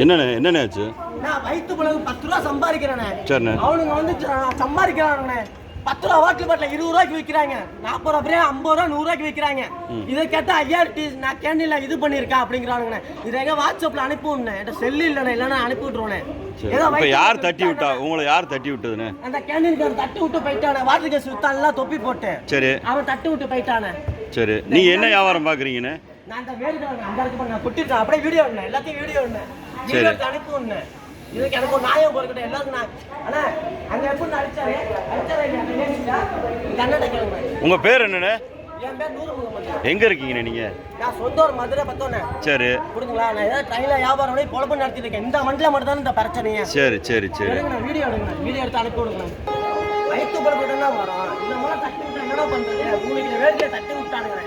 என்னண்ணே ஆச்சு? நான் வயிற்று பிள்ளைங்க 10 ரூபா சம்பாதிக்கிறேண்ணே. சரிண்ணே. அவனுங்க வந்து சம்பாதிக்கிறானுண்ணே. 10 ரூபா வாட்டில் பாட்டில் 20 ரூபாய்க்கு விற்கிறாங்க. 40 ரூபா பிரியா 50 ரூபா 100 ரூபாய்க்கு விற்கிறாங்க. இதை கேட்டால் ஐயா நான் கேண்டீன்ல இது பண்ணியிருக்கேன் அப்படிங்கிறானுங்கண்ணே. இதை எங்க வாட்ஸ்அப்பில் அனுப்பி விடணே. என்கிட்ட செல்லு இல்லைண்ணே, இல்லைன்னா அனுப்பி விட்டுருவோண்ணே. யார் தட்டி விட்டா? உங்களை யார் தட்டி விட்டதுண்ணே? அந்த கேண்டீனுக்கு தட்டி விட்டு போயிட்டானே. வாட்டர் கேஸ் வித்தான்லாம் தொப்பி போட்டு. சரி. அவன் தட்டி விட்டு போயிட்டானே. சரி, நீங்க என்ன வியாபாரம் பாக்குறீங்கண்ணே? நான் அந்த வேறு அந்த இருக்கு நான் குட்டிட்டேன். அப்படியே வீடியோ ஒண்ணு எல்லாத்தையும் வீடியோ ஒண்ணு அனுப்பி ஒண்ணு. இதுக்கு எனக்கு ஒரு நியாயம் போறக்கிட்ட எல்லாருக்கும் நான் அண்ணா அங்க எப்படி அடிச்சாரு கன்னட கேளுங்க. உங்க பேர் என்னண்ணே? என் பேர் நூறு முகமது. எங்க இருக்கீங்கண்ணே நீங்க? நான் சொந்த ஒரு மதுரை பத்தோண்ணே. சரி. புரியுதுங்களா? நான் ஏதாவது ட்ரெயின்ல வியாபாரம் பண்ணி பொழப்பு நடத்திட்டு இருக்கேன். இந்த மண்டில மட்டும் தான் இந்த பிரச்சனையே. சரி சரி சரி. எடுங்க வீடியோ எடுங்க. வீடியோ எடுத்து அனுப்பி விடுங்க. வயிற்று பொழப்பு தான் வரும். இந்த மாதிரி தட்டி விட்டா என்னடா பண்றது? உங்களுக்கு வேலையை தட்டி விட்டானுங்க.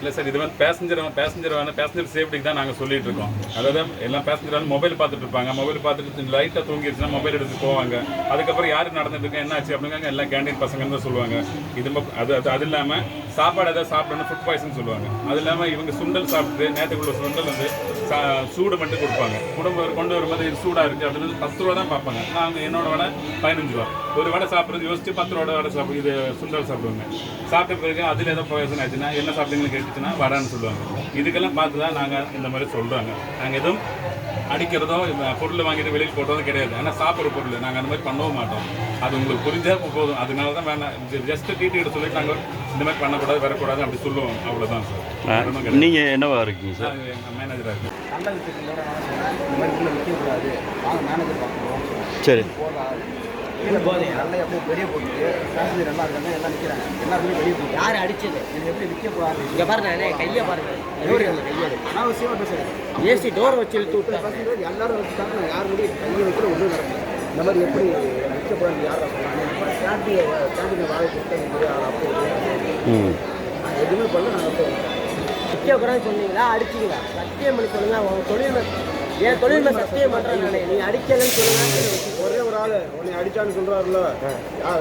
இல்லை சார், இது வந்து பேசஞ்சர் சேஃப்டிக்கு தான் நாங்கள் சொல்லிட்டு இருக்கோம். அதாவது எல்லாம் பேசஞ்சர் வந்து மொபைல் பார்த்துட்டு இருப்பாங்க. மொபைல் பார்த்துட்டு லைட்டாக தூங்கிடுச்சுன்னா மொபைல் எடுத்து போவாங்க. அதுக்கப்புறம் யார் நடந்துட்டு இருக்கா என்ன ஆச்சு அப்படிங்காங்க. எல்லாம் கேண்டீன் பசங்கன்னு தான் சொல்லுவாங்க. இது அது இல்லாமல் சாப்பாடு ஏதாவது சாப்பிடணும் ஃபுட் பாய்சன் சொல்லுவாங்க. அது இல்லாமல் இவங்க சுண்டல் சாப்பிட்டு நேற்றுக்குள்ள சுண்டல் வந்து சூடு மட்டும் கொடுப்பாங்க. கொண்டு வரும்போது இது சூடாக இருக்குது அப்படின்னு 10 ரூபா தான் பார்ப்பாங்க. நாங்கள் என்னோட வடை 15 ரூபா. ஒரு வடை சாப்பிட்றது யோசிச்சு 10 ரூபா வடை சாப்பிடு இது சுண்டல் சாப்பிடுவாங்க. சாப்பிட்ட பிறகு அதில் ஏதோ பாய்சன் ஆச்சுன்னா என்ன சாப்பிட்டீங்கன்னு கேட்டுச்சுன்னா வடான்னு சொல்லுவாங்க. இதுக்கெல்லாம் பார்த்து தான் நாங்கள் இந்த மாதிரி சொல்கிறாங்க. நாங்கள் எதுவும் அடிக்கிறதோ பொருள் வாங்கிட்டு வெளியில் போட்டதும் கிடையாது. ஆனால் சாப்பிட்ற பொருள் நாங்கள் அந்த மாதிரி பண்ணவும் மாட்டோம். அது உங்களுக்கு புரிஞ்சால் போதும். அதனால தான் வேணாம், ஜஸ்ட்டு டீட்டு சொல்லிட்டு நாங்கள் இந்த மாதிரி பண்ணக்கூடாது வரக்கூடாது அப்படி சொல்லுவோம். அவ்வளோதான் சார். நீங்கள் என்னவா இருக்கீங்க சார்? மேனேஜராக இருக்கேன். சரி. வெளியே போட்டு நல்லா இருக்காங்க, எல்லாம் நிற்கிறாங்க. எல்லாருமே வெளியே போட்டு யார் அடிச்சது? இது எப்படி விற்க போறாங்க? இங்க பாருங்க கையை பாருங்க. அனாவசியமா பேசுறேன். ஏசி டோர் வச்சு இழுத்து விட்டு எல்லாரும் வச்சுட்டாங்க. யார் கூட கையை வைக்கிற ஒன்றும் நடக்கும். இந்த மாதிரி எப்படி விற்க போறாங்க? யார் கேண்டீனை வாழை எதுவுமே பண்ணல. நாங்கள் விற்க போறான்னு சொன்னீங்களா அடிச்சிங்களா? சத்தியம் பண்ணி சொல்லுங்க. அவங்க தொழில் என் தொழில் சத்தியம் பண்றாங்க. நீங்க அடிக்கலன்னு சொல்லுங்க. ஒரே ஒரு ஆள் உன்னை அடிச்சான்னு சொல்றாருல்ல,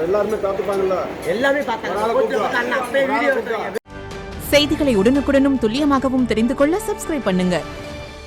எல்லாருமே பார்த்துப்பாங்கல்ல. எல்லாமே பார்த்தாங்க. செய்திகளை உடனுக்குடனும் துல்லியமாகவும் தெரிந்து கொள்ள சப்ஸ்கிரைப் பண்ணுங்க.